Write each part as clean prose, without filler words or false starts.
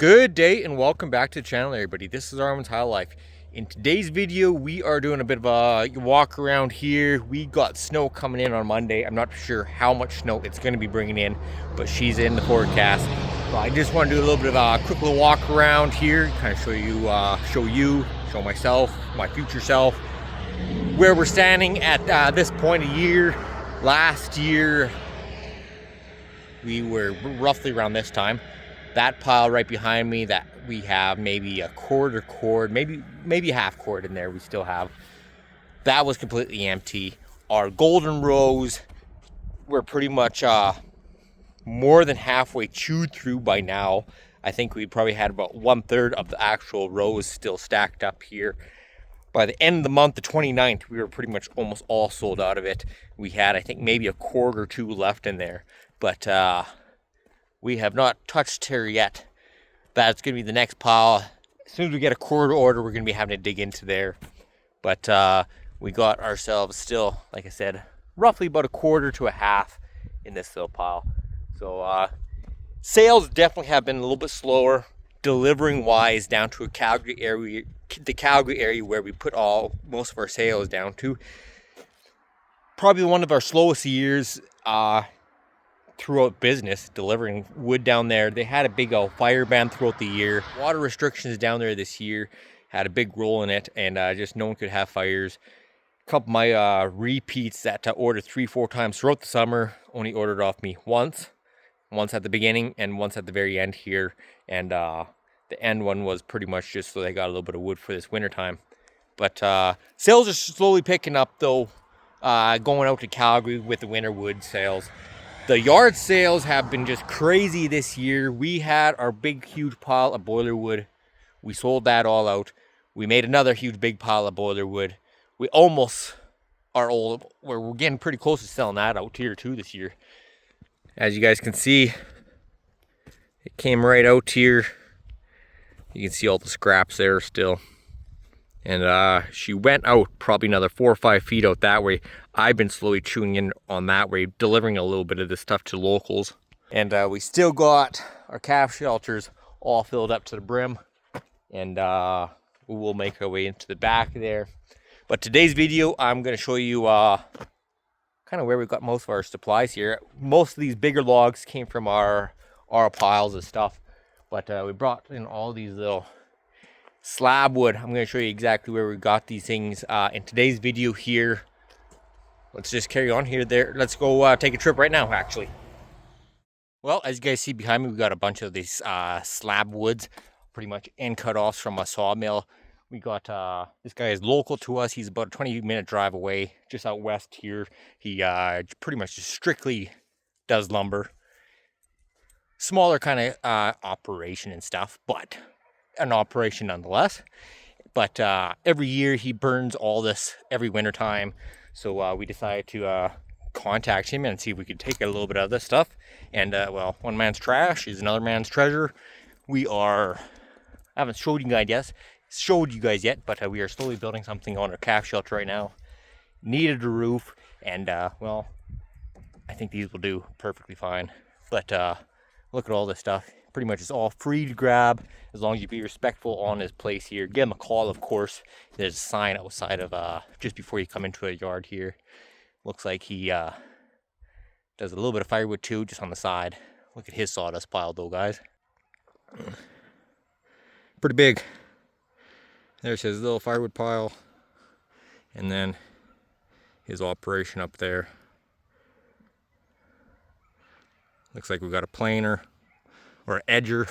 Good day and welcome back to the channel, everybody. This is Armands High Life. In today's video, we are doing a bit of a walk around here. We got snow coming in on Monday. I'm not sure how much snow it's going to be bringing in, but she's in the forecast. So I just want to do a little bit of a quick little walk around here, kind of show myself, my future self, where we're standing at this point of year. Last year, we were roughly around this time. That pile right behind me that we have maybe a quarter cord, maybe a half cord in there we still have. That was completely empty. Our golden rows were pretty much more than halfway chewed through by now. I think we probably had about 1/3 of the actual rows still stacked up here. By the end of the month, the 29th, we were pretty much almost all sold out of it. We had, I think, maybe a cord or two left in there. But we have not touched her yet. That's going to be the next pile. As soon as we get a cord order, we're going to be having to dig into there. But we got ourselves still, like I said, roughly about a quarter to a half in this little pile. So sales definitely have been a little bit slower, delivering wise, down to the Calgary area where we put most of our sales down to. Probably one of our slowest years throughout business, delivering wood down there. They had a big old fire ban throughout the year. Water restrictions down there this year had a big role in it, and just no one could have fires. A couple of my repeats that ordered 3-4 times throughout the summer only ordered off me once at the beginning and once at the very end here. And the end one was pretty much just so they got a little bit of wood for this winter time. But sales are slowly picking up though, going out to Calgary with the winter wood sales. The yard sales have been just crazy this year. We had our big, huge pile of boiler wood. We sold that all out. We made another huge, big pile of boiler wood. We almost we're getting pretty close to selling that out here too this year. As you guys can see, it came right out here. You can see all the scraps there still. And she went out probably another 4 or 5 feet out that way. I've been slowly chewing in on that way, delivering a little bit of this stuff to locals. And we still got our calf shelters all filled up to the brim. And we will make our way into the back there. But today's video, I'm going to show you kind of where we got most of our supplies here. Most of these bigger logs came from our piles of stuff. But we brought in all these little slab wood. I'm going to show you exactly where we got these things in today's video here. Let's just carry on here. Let's go take a trip right now, actually. Well, as you guys see behind me, we got a bunch of these slab woods, pretty much end cut-offs from a sawmill. We got this guy is local to us. He's about a 20-minute drive away, just out west here. He pretty much just strictly does lumber. Smaller kind of operation and stuff, but an operation nonetheless. But every year he burns all this every winter time. So we decided to contact him and see if we could take a little bit of this stuff. And well, one man's trash is another man's treasure. I haven't showed you guys yet, but we are slowly building something on our calf shelter right now. Needed a roof, and well, I think these will do perfectly fine. But look at all this stuff. Pretty much it's all free to grab as long as you be respectful on his place here. Give him a call, of course. There's a sign outside of just before you come into a yard here. Looks like he does a little bit of firewood too, just on the side. Look at his sawdust pile though, guys. Pretty big. There's his little firewood pile, and then his operation up there. Looks like we've got a planer or an edger,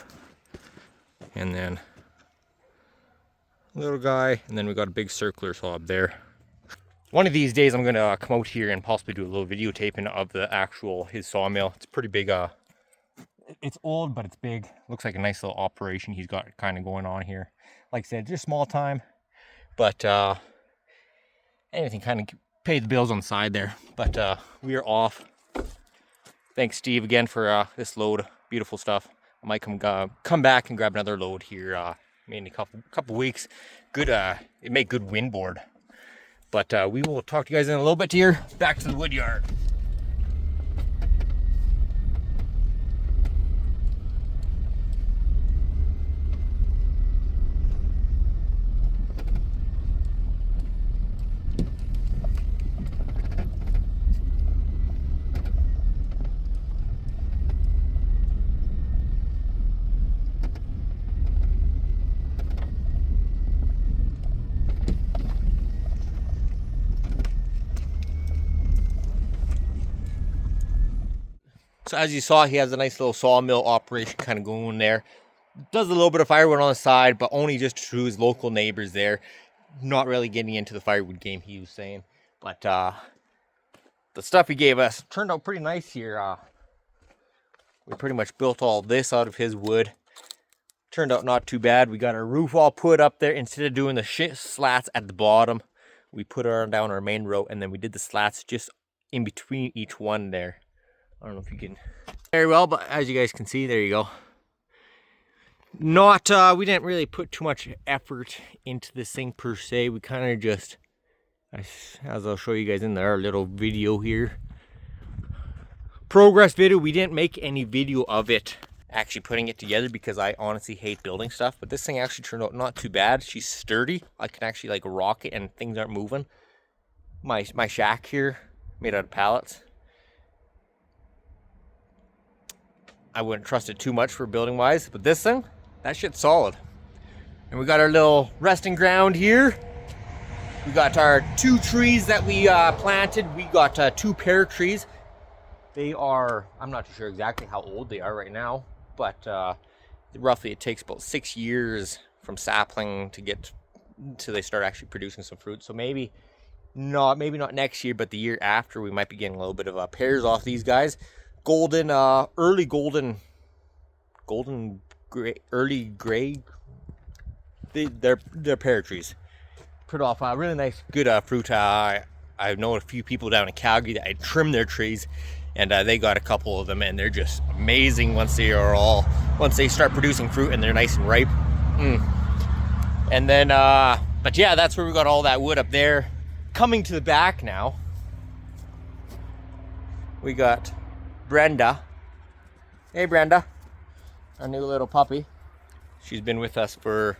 and then a little guy, and then we got a big circular saw up there. One of these days I'm gonna come out here and possibly do a little videotaping of his sawmill. It's pretty big. It's old, but it's big. Looks like a nice little operation he's got kind of going on here. Like I said, just small time, but anything kind of pay the bills on the side there. But we are off. Thanks, Steve, again for this load. Beautiful stuff. I might come back and grab another load here maybe in a couple weeks. Good, it make good windboard. But we will talk to you guys in a little bit here. Back to the wood yard. So as you saw, he has a nice little sawmill operation kind of going there. Does a little bit of firewood on the side, but only just to his local neighbors there. Not really getting into the firewood game, he was saying. But the stuff he gave us turned out pretty nice here. We pretty much built all this out of his wood. Turned out not too bad. We got our roof all put up there. Instead of doing the slats at the bottom, we put down our main row, and then we did the slats just in between each one there. I don't know if you can very well, but as you guys can see, there you go. We didn't really put too much effort into this thing per se. We kind of just, as I'll show you guys in our little video here, progress video. We didn't make any video of it actually putting it together because I honestly hate building stuff, but this thing actually turned out not too bad. She's sturdy. I can actually like rock it and things aren't moving. My shack here, made out of pallets. I wouldn't trust it too much for building wise, but this thing, that shit's solid. And we got our little resting ground here. We got our 2 trees that we planted. We got 2 pear trees. They are, I'm not too sure exactly how old they are right now, but roughly it takes about 6 years from sapling to get till they start actually producing some fruit. So maybe not next year, but the year after we might be getting a little bit of pears off these guys. Golden, early gray. They're pear trees. Put off really nice, good fruit. I know a few people down in Calgary that I trimmed their trees, and they got a couple of them, and they're just amazing once they start producing fruit and they're nice and ripe. And then, but yeah, that's where we got all that wood up there. Coming to the back now, we got Brenda. Hey Brenda, our new little puppy. She's been with us for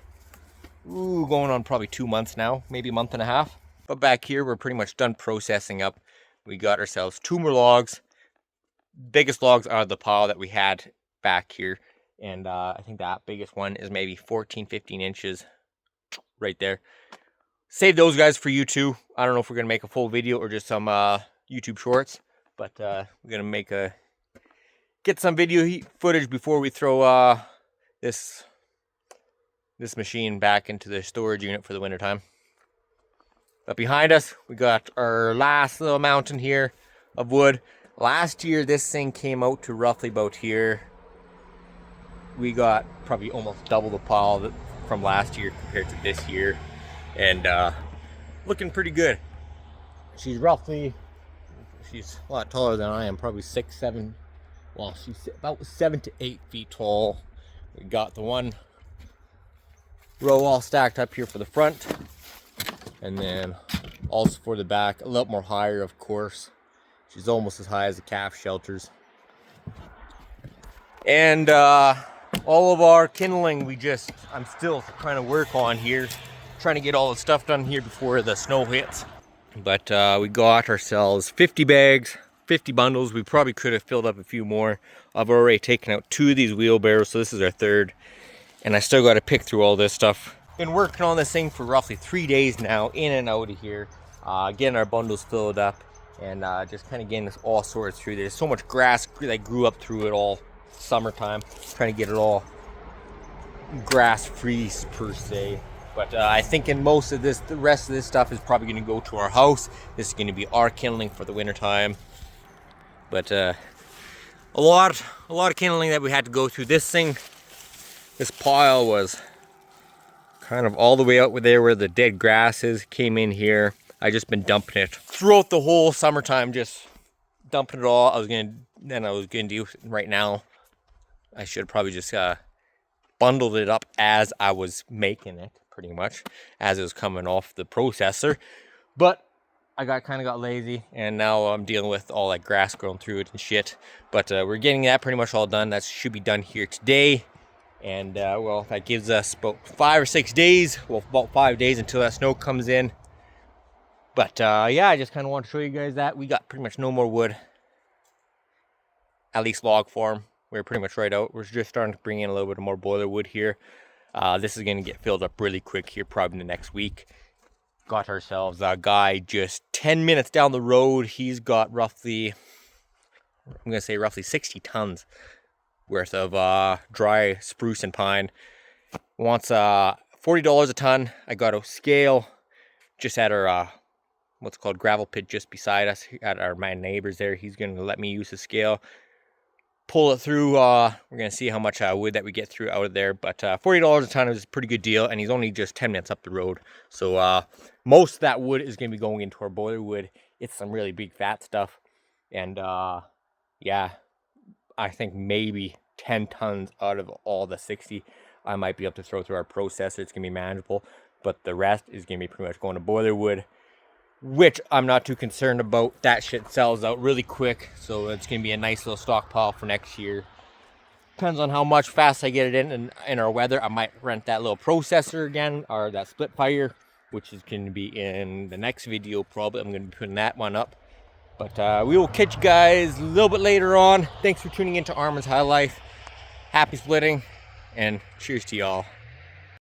going on probably 2 months now, maybe a month and a half. But back here, we're pretty much done processing up. We got ourselves 2 more logs. Biggest logs are the pile that we had back here, and I think that biggest one is maybe 14-15 inches right there. Save those guys for YouTube. I don't know if we're gonna make a full video or just some YouTube shorts, but we're gonna get some video footage before we throw this machine back into the storage unit for the winter time. But behind us, we got our last little mountain here of wood. Last year, this thing came out to roughly about here. We got probably almost double the pile from last year compared to this year. And looking pretty good. She's a lot taller than I am, probably 6'7". Well, she's about 7 to 8 feet tall. We got the one row all stacked up here for the front, and then also for the back, a little more higher, of course. She's almost as high as the calf shelters. And all of our kindling, I'm still trying to work on here, trying to get all the stuff done here before the snow hits. But we got ourselves 50 bags, 50 bundles. We probably could have filled up a few more. I've already taken out 2 of these wheelbarrows, so this is our 3rd. And I still got to pick through all this stuff. Been working on this thing for roughly 3 days now, in and out of here, getting our bundles filled up, and just kind of getting this all sorted through. There's so much grass that grew up through it all summertime, trying to get it all grass free per se. But I think in most of this, the rest of this stuff is probably going to go to our house. This is going to be our kindling for the winter time. But a lot of kindling that we had to go through. This pile was kind of all the way out there where the dead grass is. Came in here. I just been dumping it throughout the whole summertime, just dumping it all. I was gonna do right now. I should have probably just bundled it up as I was making it, pretty much as it was coming off the processor. But I kind of got lazy, and now I'm dealing with all that grass growing through it and shit. But we're getting that pretty much all done. That should be done here today. And well, that gives us about 5 or 6 days. Well, about 5 days until that snow comes in. But yeah, I just kind of want to show you guys that we got pretty much no more wood, at least log form. We're pretty much right out. We're just starting to bring in a little bit more boiler wood here. This is going to get filled up really quick here, probably in the next week. Got ourselves a guy just 10 minutes down the road. He's got roughly I'm gonna say roughly 60 tons worth of dry spruce and pine. Wants $40 a ton. I got a scale just at our what's called gravel pit just beside us at my neighbor's there. He's gonna let me use the scale, pull it through. We're gonna see how much wood that we get through out of there, but $40 a ton is a pretty good deal, and he's only just 10 minutes up the road. So most of that wood is gonna be going into our boiler wood. It's some really big fat stuff, and yeah, I think maybe 10 tons out of all the 60 I might be able to throw through our processor. It's gonna be manageable, but the rest is gonna be pretty much going to boiler wood, which I'm not too concerned about. That shit sells out really quick, so it's gonna be a nice little stockpile for next year. Depends on how much fast I get it in our weather. I might rent that little processor again, or that split fire, which is gonna be in the next video probably. I'm gonna be putting that one up. But we will catch you guys a little bit later on. Thanks for tuning into Armands High Life. Happy splitting, and cheers to y'all.